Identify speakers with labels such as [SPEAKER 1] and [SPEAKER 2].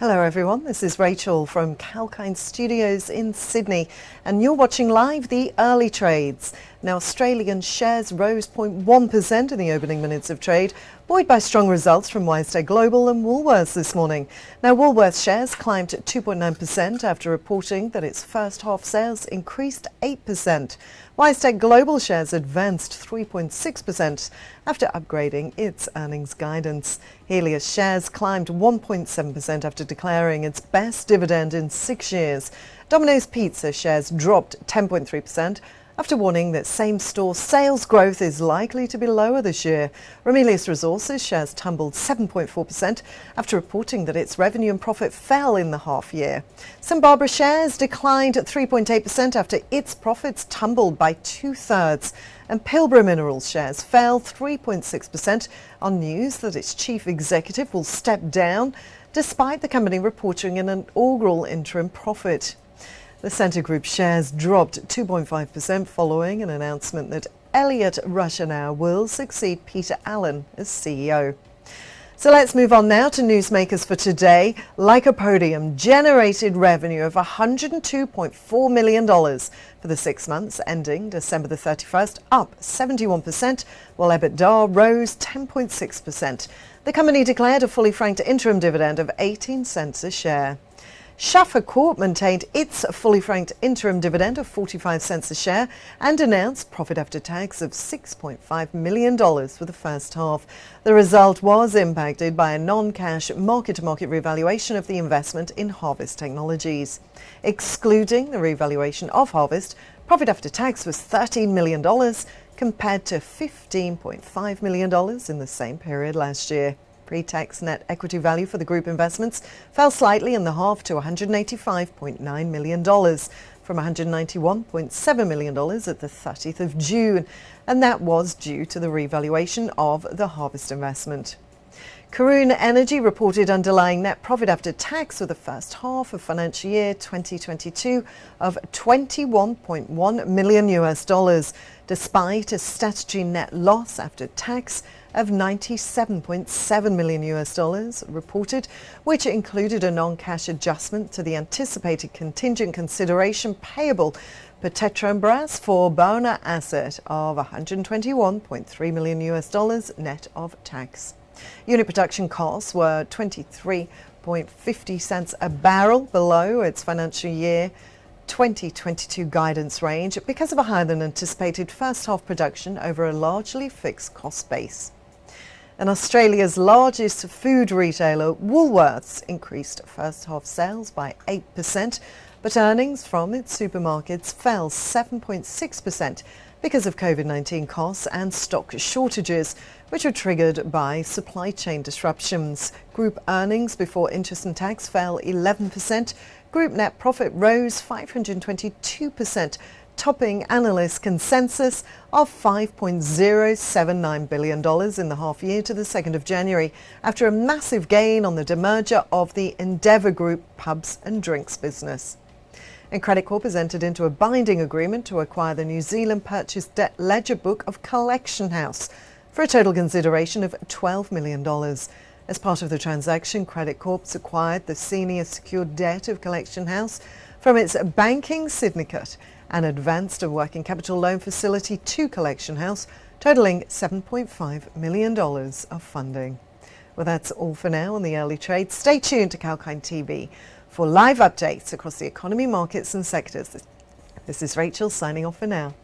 [SPEAKER 1] Hello everyone, this is Rachel from Kalkine Studios in Sydney and you're watching live the early trades. Now Australian shares rose 0.1% in the opening minutes of trade, buoyed by strong results from WiseTech Global and Woolworths this morning. Now Woolworths shares climbed 2.9% after reporting that its first half sales increased 8%. WiseTech Global shares advanced 3.6% after upgrading its earnings guidance. Healius shares climbed 1.7% after declaring its best dividend in 6 years. Domino's pizza shares dropped 10.3% after warning that same-store sales growth is likely to be lower this year. Healius Resources shares tumbled 7.4% after reporting that its revenue and profit fell in the half year. St Barbara shares declined 3.8% after its profits tumbled by 2/3. And Pilbara Minerals shares fell 3.6% on news that its chief executive will step down, despite the company reporting an inaugural interim profit. The Scentre Group shares dropped 2.5% following an announcement that Elliott Rushenau will succeed Peter Allen as CEO. So let's move on now to newsmakers for today. Lycopodium generated revenue of $102.4 million for the 6 months ending December the 31st, up 71%, while EBITDA rose 10.6%. The company declared a fully franked interim dividend of 18 cents a share. Shaffer Corp maintained its fully franked interim dividend of 45 cents a share and announced profit after tax of $6.5 million for the first half. The result was impacted by a non-cash market-to-market revaluation of the investment in Harvest Technologies. Excluding the revaluation of Harvest, profit after tax was $13 million compared to $15.5 million in the same period last year. Pre-tax net equity value for the group investments fell slightly in the half to $185.9 million from $191.7 million at the 30th of June, and that was due to the revaluation of the Harvest investment. Karoon Energy reported underlying net profit after tax for the first half of financial year 2022 of $21.1 million, despite a statutory net loss after tax of $97.7 million reported, which included a non-cash adjustment to the anticipated contingent consideration payable per Petrobras for Bona asset of $121.3 million net of tax. Unit production costs were 23.50 cents a barrel below its financial year 2022 guidance range because of a higher than anticipated first half production over a largely fixed cost base. And Australia's largest food retailer, Woolworths, increased first half sales by 8%, but earnings from its supermarkets fell 7.6% because of COVID-19 costs and stock shortages, which were triggered by supply chain disruptions. Group earnings before interest and tax fell 11%. Group net profit rose 522%, topping analyst consensus of $5.079 billion in the half year to the 2nd of January, after a massive gain on the demerger of the Endeavour Group pubs and drinks business. And Credit Corp has entered into a binding agreement to acquire the New Zealand purchase debt ledger book of Collection House for a total consideration of $12 million. As part of the transaction, Credit Corp acquired the senior secured debt of Collection House from its banking syndicate and advanced a working capital loan facility to Collection House, totaling $7.5 million of funding. Well, that's all for now on the early trade. Stay tuned to Kalkine TV for live updates across the economy, markets and sectors. This is Rachel signing off for now.